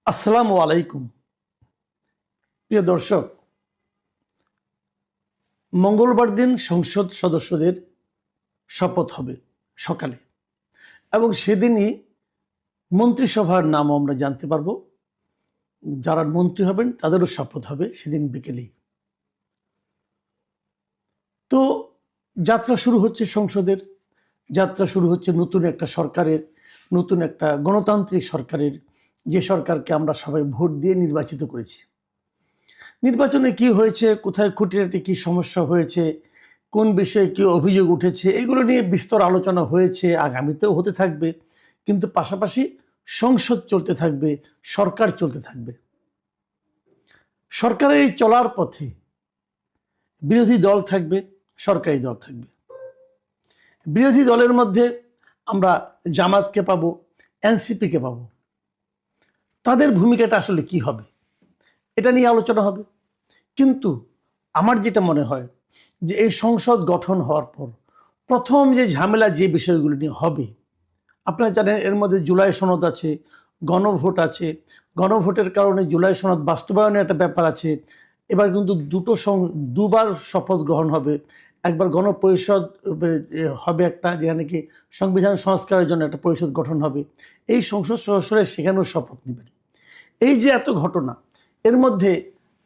আসসালামু আলাইকুম। প্রিয় দর্শক, মঙ্গলবার দিন সংসদ সদস্যদের শপথ হবে সকালে, এবং সেদিনই মন্ত্রিসভার নামও আমরা জানতে পারবো। যারা মন্ত্রী হবেন তাদেরও শপথ হবে সেদিন বিকেলেই। তো যাত্রা শুরু হচ্ছে সংসদের, যাত্রা শুরু হচ্ছে নতুন একটা সরকারের, নতুন একটা গণতান্ত্রিক সরকারের, যে সরকারকে আমরা সবাই ভোট দিয়ে নির্বাচিত করেছি। নির্বাচনে কি হয়েছে, কোথায় খুঁটিনাটি কি সমস্যা হয়েছে, কোন বিষয়ে কি অভিযোগ উঠেছে, এগুলো নিয়ে বিস্তর আলোচনা হয়েছে, আগামীতেও হতে থাকবে। কিন্তু পাশাপাশি সংসদ চলতে থাকবে, সরকার চলতে থাকবে। সরকারের এই চলার পথে বিরোধী দল থাকবে, সরকারি দল থাকবে। বিরোধী দলের মধ্যে আমরা জামাতকে পাবো, এনসিপিকে পাবো। তাদের ভূমিকাটা আসলে কি হবে, এটা নিয়ে আলোচনা হবে। কিন্তু আমার যেটা মনে হয় যে এই সংসদ গঠন হওয়ার পর প্রথম যে ঝামেলা যে বিষয়গুলো নিয়ে হবে, আপনারা জানেন এর মধ্যে জুলাই সনদ আছে, গণভোট আছে। গণভোটের কারণে জুলাই সনদ বাস্তবায়নের একটা ব্যাপার আছে। এবার কিন্তু দুবার শপথ গ্রহণ হবে। একবার গণপরিষদ হবে একটা, যেখানে কি সংবিধান সংস্কারের জন্য একটা পরিষদ গঠন হবে। এই সংসদ সদস্যরা সেখানেও শপথ নেবেন। এই যে এত ঘটনা, এর মধ্যে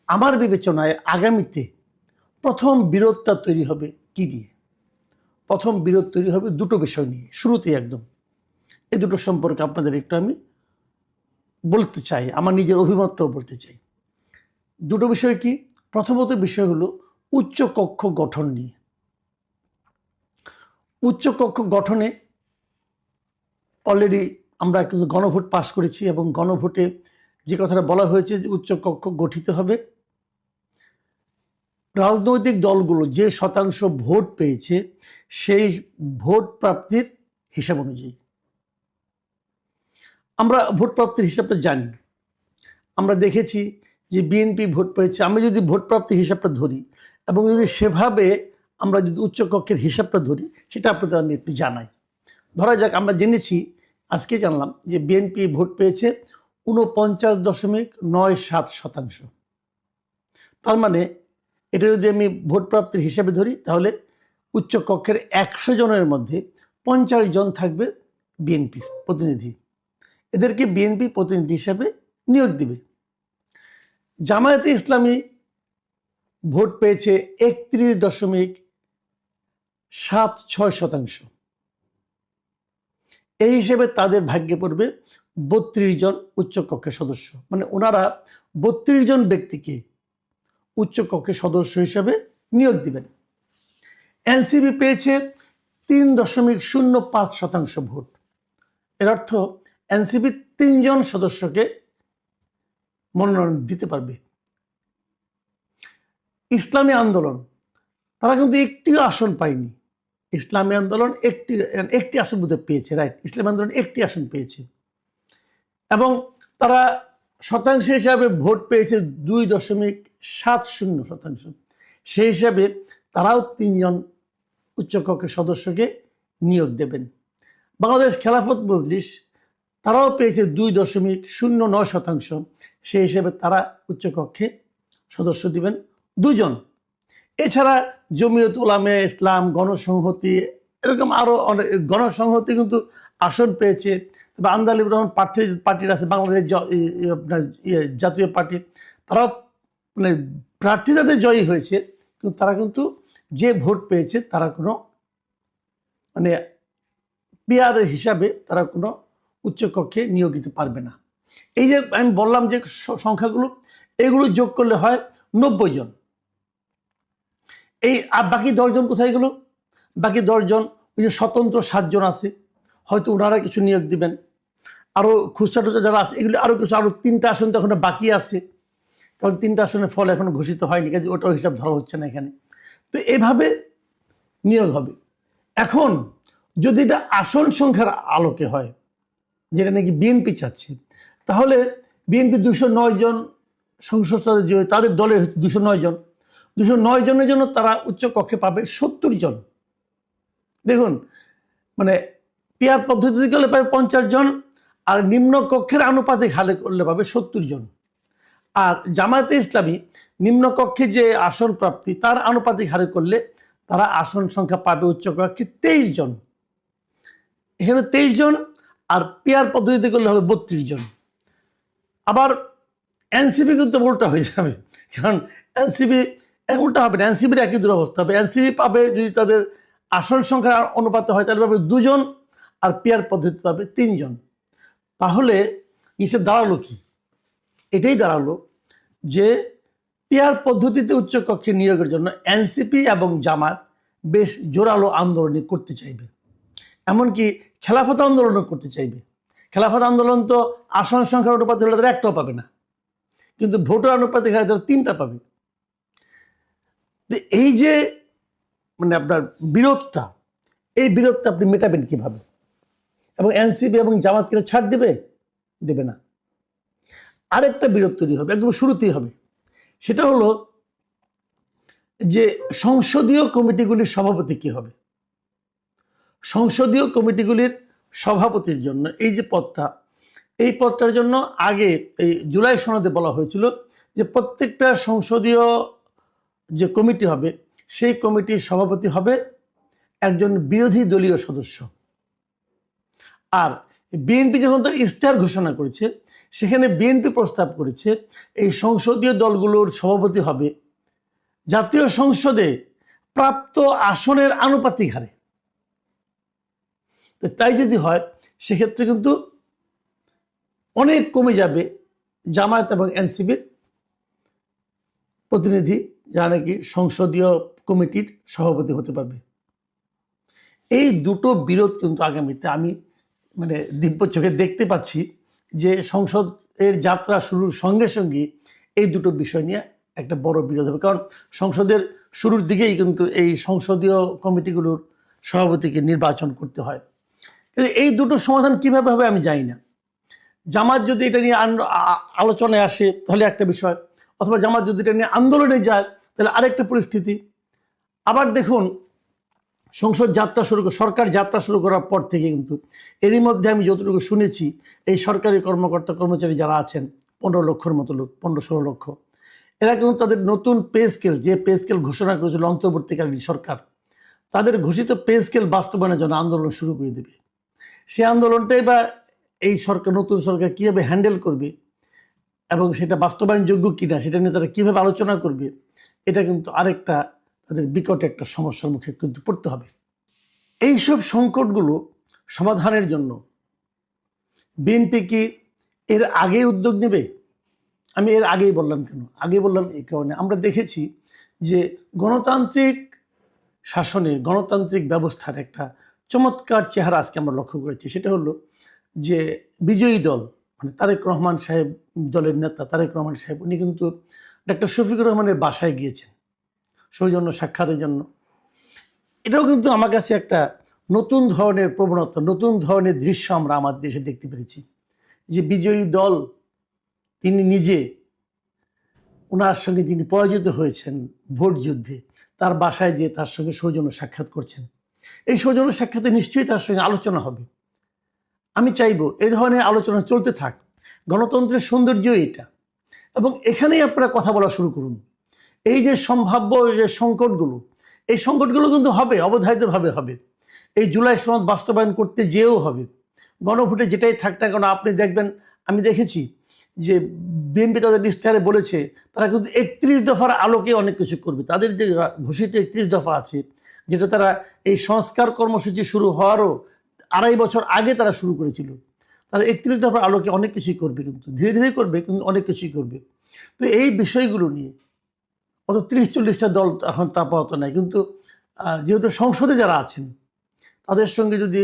আমার বিবেচনায় আগামীতে প্রথম বিরোধটা তৈরি হবে কি নিয়ে? প্রথম বিরোধ তৈরি হবে দুটো বিষয় নিয়ে, শুরুতেই একদম। এই দুটো সম্পর্কে আপনাদের একটু আমি বলতে চাই, আমার নিজের অভিমতটাও বলতে চাই। দুটো বিষয় কি? প্রথমত বিষয় হলো উচ্চ কক্ষ গঠন নিয়ে। উচ্চ কক্ষ গঠনে অলরেডি আমরা কিন্তু গণভোট পাশ করেছি, এবং গণভোটে যে কথাটা বলা হয়েছে যে উচ্চ কক্ষ গঠিত হবে রাজনৈতিক দলগুলো যে শতাংশ ভোট পেয়েছে সেই ভোট প্রাপ্তির হিসাব অনুযায়ী। আমরা ভোট প্রাপ্তির হিসাবটা জানি, আমরা দেখেছি যে বিএনপি ভোট পেয়েছে। আমি যদি ভোট প্রাপ্তির হিসাবটা ধরি এবং যদি সেভাবে আমরা যদি উচ্চকক্ষের হিসাবটা ধরি, সেটা আপনাদের আমি একটু জানাই। ধরা যাক, আমরা জেনেছি, আজকে জানলাম যে বিএনপি ভোট পেয়েছে 49.97%। তার মানে এটা যদি আমি ভোট প্রাপ্তির হিসাবে ধরি, তাহলে উচ্চকক্ষের 100 জনের মধ্যে 50 জন থাকবে বিএনপির প্রতিনিধি। এদেরকে বিএনপি প্রতিনিধি হিসাবে নিয়োগ দিবে। জামায়াতে ইসলামী ভোট পেয়েছে 31.76%। এই হিসেবে তাদের ভাগ্যে পড়বে 32 জন উচ্চকক্ষের সদস্য। মানে ওনারা 32 জন ব্যক্তিকে উচ্চকক্ষের সদস্য হিসেবে নিয়োগ দিবেন। এনসিপি পেয়েছে 3.05% ভোট। এর অর্থ এনসিপি 3 জন সদস্যকে মনোনয়ন দিতে পারবে। ইসলামী আন্দোলন, তারা কিন্তু একটিও আসন পায়নি। ইসলামী আন্দোলন একটি আসন বোধহয় পেয়েছে, রাইট? ইসলামী আন্দোলন একটি আসন পেয়েছে, এবং তারা শতাংশ হিসাবে ভোট পেয়েছে 2.70%। সেই হিসাবে তারাও 3 জন উচ্চকক্ষের সদস্যকে নিয়োগ দেবেন। বাংলাদেশ খেলাফত মজলিস, তারাও পেয়েছে 2.09%। সেই হিসেবে তারা উচ্চকক্ষে সদস্য দিবেন 2 জন। এছাড়া জমিয়ত উলামায়ে ইসলাম, গণসংহতি, এরকম আরও অনেক গণসংহতি কিন্তু আসন পেয়েছে। তবে আন্দালিব রহমান পার্টির আছে, বাংলাদেশ জাতীয় পার্টি, তারাও মানে প্রার্থী যাদের জয়ী হয়েছে, কিন্তু তারা কিন্তু যে ভোট পেয়েছে তারা কোনো মানে পিআর হিসাবে তারা কোনো উচ্চকক্ষে নিয়োগ দিতে পারবে না। এই যে আমি বললাম যে সংখ্যাগুলো, এগুলো যোগ করলে হয় 90 জন। এই বাকি 10 জন কোথায় গেল? বাকি 10 জন ওই যে স্বতন্ত্র 7 জন আছে, হয়তো ওনারা কিছু নিয়োগ দিবেন। আরও খুচরা টুচরা যারা আছে, এগুলো আরও 3টা আসন তো এখনো বাকি আছে, কারণ 3টা আসনের ফল এখনো ঘোষিত হয়নি, কাজে ওটাও হিসাব ধরা হচ্ছে না এখানে। তো এভাবে নিয়োগ হবে। এখন যদি এটা আসন সংখ্যার আলোকে হয়, যেটা নাকি বিএনপি চাচ্ছে, তাহলে বিএনপি 209 জন সংসদ সদস্য, তাদের দলের 209 জন, 209 জনের জন্য তারা উচ্চকক্ষে পাবে 70 জন। দেখুন, মানে পিআর পদ্ধতিতে গেলে পাবে 50 জন, আর নিম্নকক্ষের আনুপাতিক হারে করলে পাবে 70 জন। আর জামায়াতে ইসলামী নিম্নকক্ষে যে আসন প্রাপ্তি তার আনুপাতিক হারে করলে তারা আসন সংখ্যা পাবে উচ্চকক্ষে 23 জন। এখানে 23 জন, আর পেয়ার পদ্ধতিতে করলে হবে 32 জন। আবার এনসিপি কিন্তু উল্টা হয়ে যাবে, কারণ এনসিপি উল্টা হবে না, এনসিপির একই দুরবস্থা হবে। এনসিপি পাবে, যদি তাদের আসন সংখ্যার অনুপাতে হয় তাহলে পাবে 2 জন, আর পেয়ার পদ্ধতি পাবে 3 জন। তাহলে হিসেব দাঁড়ালো কি? এটাই দাঁড়ালো যে পেয়ার পদ্ধতিতে উচ্চকক্ষে নিয়োগের জন্য এনসিপি এবং জামাত বেশ জোরালো আন্দোলন করতে চাইবে, এমনকি খেলাফত আন্দোলনও করতে চাইবে। খেলাফত আন্দোলন তো আসন সংখ্যার অনুপাতে হলে তারা একটাও পাবে না, কিন্তু ভোটার অনুপাতে হলে তারা 3টা পাবে। এই যে মানে আপনার বিরোধটা, এই বিরোধটা আপনি মেটাবেন কিভাবে? এবং এনসিপি এবং জামাতকে ছাড় দেবে না। আরেকটা বিরোধ তৈরি হবে, একদম শুরুতেই হবে। সেটা হলো যে সংসদীয় কমিটিগুলির সভাপতি কি হবে। সংসদীয় কমিটিগুলির সভাপতির জন্য এই যে পদটা, এই পদটার জন্য আগে এই জুলাই সনদে বলা হয়েছিল যে প্রত্যেকটা সংসদীয় যে কমিটি হবে সেই কমিটির সভাপতি হবে একজন বিরোধী দলীয় সদস্য। আর বিএনপি যখন তার ইশতেহার ঘোষণা করেছে, সেখানে বিএনপি প্রস্তাব করেছে এই সংসদীয় দলগুলোর সভাপতি হবে জাতীয় সংসদে প্রাপ্ত আসনের আনুপাতিক হারে। তাই যদি হয় সেক্ষেত্রে কিন্তু অনেক কমে যাবে জামায়াত এবং এনসিপির প্রতিনিধি, যারা নাকি সংসদীয় কমিটির সভাপতি হতে পারবে। এই দুটো বিরোধ কিন্তু আগামীতে আমি মানে দিব্য চোখে দেখতে পাচ্ছি যে সংসদের যাত্রা শুরুর সঙ্গে সঙ্গে এই দুটো বিষয় নিয়ে একটা বড় বিরোধ হবে। কারণ সংসদের শুরুর দিকেই কিন্তু এই সংসদীয় কমিটিগুলোর সভাপতিকে নির্বাচন করতে হয়। এই দুটো সমাধান কিভাবে হবে আমি জানি না। জামাত যদি এটা নিয়ে আলোচনায় আসে তাহলে একটা বিষয়, অথবা জামাত যদি এটা নিয়ে আন্দোলনে যায় তাহলে আরেকটা পরিস্থিতি। আবার দেখুন, সরকার যাত্রা শুরু করার পর থেকে কিন্তু এরই মধ্যে আমি যতটুকু শুনেছি, এই সরকারি কর্মকর্তা কর্মচারী যারা আছেন 15 লক্ষের মতো লোক, 15-16 লক্ষ, এরা কিন্তু তাদের নতুন পে স্কেল, যে পে স্কেল ঘোষণা করেছিল অন্তর্বর্তীকালীন সরকার, তাদের ঘোষিত পে স্কেল বাস্তবায়নের জন্য আন্দোলন শুরু করে দেবে। সেই আন্দোলনটাই বা এই সরকার, নতুন সরকার কীভাবে হ্যান্ডেল করবে এবং সেটা বাস্তবায়নযোগ্য কিনা সেটা নিয়ে তারা কীভাবে আলোচনা করবে, এটা কিন্তু আরেকটা তাদের বিকট একটা সমস্যার মুখে কিন্তু পড়তে হবে। এইসব সংকটগুলো সমাধানের জন্য বিএনপি কি এর আগে উদ্যোগ নেবে? আমি এর আগেই বললাম কেন? আগে বললাম এই কারণে, আমরা দেখেছি যে গণতান্ত্রিক শাসনের, গণতান্ত্রিক ব্যবস্থার একটা চমৎকার চেহারা আজকে আমরা লক্ষ্য করেছি। সেটা হলো যে বিজয়ী দল, মানে তারেক রহমান সাহেব, দলের নেতা তারেক রহমান সাহেব, উনি কিন্তু ডক্টর শফিকুর রহমানের বাসায় গিয়েছেন সৌজন্য সাক্ষাতের জন্য। এটাও কিন্তু আমার কাছে একটা নতুন ধরনের প্রবণতা, নতুন ধরনের দৃশ্য আমরা আমাদের দেশে দেখতে পেরেছি, যে বিজয়ী দল তিনি নিজে, ওনার সঙ্গে যিনি পরাজিত হয়েছেন ভোট যুদ্ধে, তার বাসায় যেয়ে তার সঙ্গে সৌজন্য সাক্ষাৎ করছেন। এই সৌজন্য সাক্ষাতে নিশ্চয়ই তার সঙ্গে আলোচনা হবে। আমি চাইবো এই ধরনের আলোচনা চলতে থাক। গণতন্ত্রের সৌন্দর্য এটা, এবং এখানেই আপনারা কথা বলা শুরু করুন। এই যে সম্ভাব্য যে সংকটগুলো, এই সংকটগুলো কিন্তু হবে, অবধারিতভাবে হবে। এই জুলাই সনদ বাস্তবায়ন করতে যেও হবে, গণভোটে যেটাই থাক না কেন। আপনি দেখবেন, আমি দেখেছি যে বিএনপি তাদের ইশতেহারে বলেছে তারা কিন্তু 31 দফার আলোকে অনেক কিছু করবে। তাদের যে ঘোষিত 31 দফা আছে, যেটা তারা এই সংস্কার কর্মসূচি শুরু হওয়ারও 2.5 বছর আগে তারা শুরু করেছিল, তারা 31 দফার আলোকে অনেক কিছুই করবে, কিন্তু ধীরে ধীরে করবে, কিন্তু অনেক কিছুই করবে। তো এই বিষয়গুলো নিয়ে অত 30-40টা দল এখন তাপাহত নাই, কিন্তু যেহেতু সংসদে যারা আছেন তাদের সঙ্গে যদি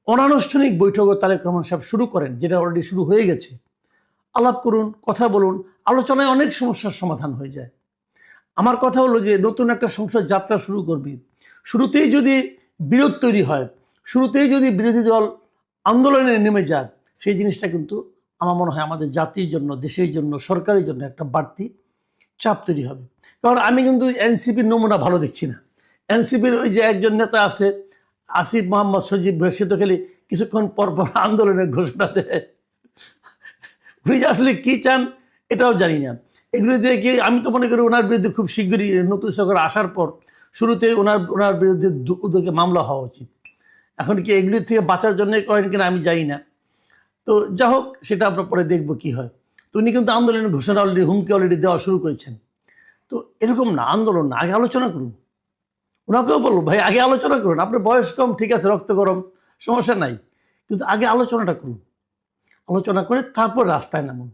অনানুষ্ঠানিক বৈঠকও তারেক রহমান সাহেব শুরু করেন, যেটা অলরেডি শুরু হয়ে গেছে, আলাপ করুন, কথা বলুন, আলোচনায় অনেক সমস্যার সমাধান হয়ে যায়। আমার কথা হলো যে নতুন একটা সংসদ যাত্রা শুরু করবি, শুরুতেই যদি বিরোধ তৈরি হয়, শুরুতেই যদি বিরোধী দল আন্দোলনে নেমে যায়, সেই জিনিসটা কিন্তু আমার মনে হয় আমাদের জাতির জন্য, দেশের জন্য, সরকারের জন্য একটা বাড়তি চাপ তৈরি হবে। কারণ আমি কিন্তু এনসিপির নমুনা ভালো দেখছি না। এনসিপির ওই যে একজন নেতা আছে আসিফ মোহাম্মদ সজীব, সে তো খালি কিছুক্ষণ পর পর আন্দোলনের ঘোষণা দেয়, উনি যে আসলে কী চান এটাও জানি না। এগুলো দিয়ে কি আমি তো মনে করি ওনার বিরুদ্ধে খুব শীঘ্রই নতুন সরকার আসার পর শুরুতে ওনার বিরুদ্ধে উদ্যোগে মামলা হওয়া উচিত। এখন কি এগুলি থেকে বাঁচার জন্য করেন কিনা আমি জানি না। তো যা হোক, সেটা আমরা পরে দেখব কি হয়। তো উনি কিন্তু আন্দোলনের ঘোষণা হুমকি অলরেডি দেওয়া শুরু করেছেন। তো এরকম না, আন্দোলন না, আগে আলোচনা করুন। ওনাকেও বলবো, ভাই আগে আলোচনা করুন, আপনার বয়স কম, ঠিক আছে, রক্ত গরম, সমস্যা নাই, কিন্তু আগে আলোচনাটা করুন। আলোচনা করে তারপর রাস্তায় নামুন।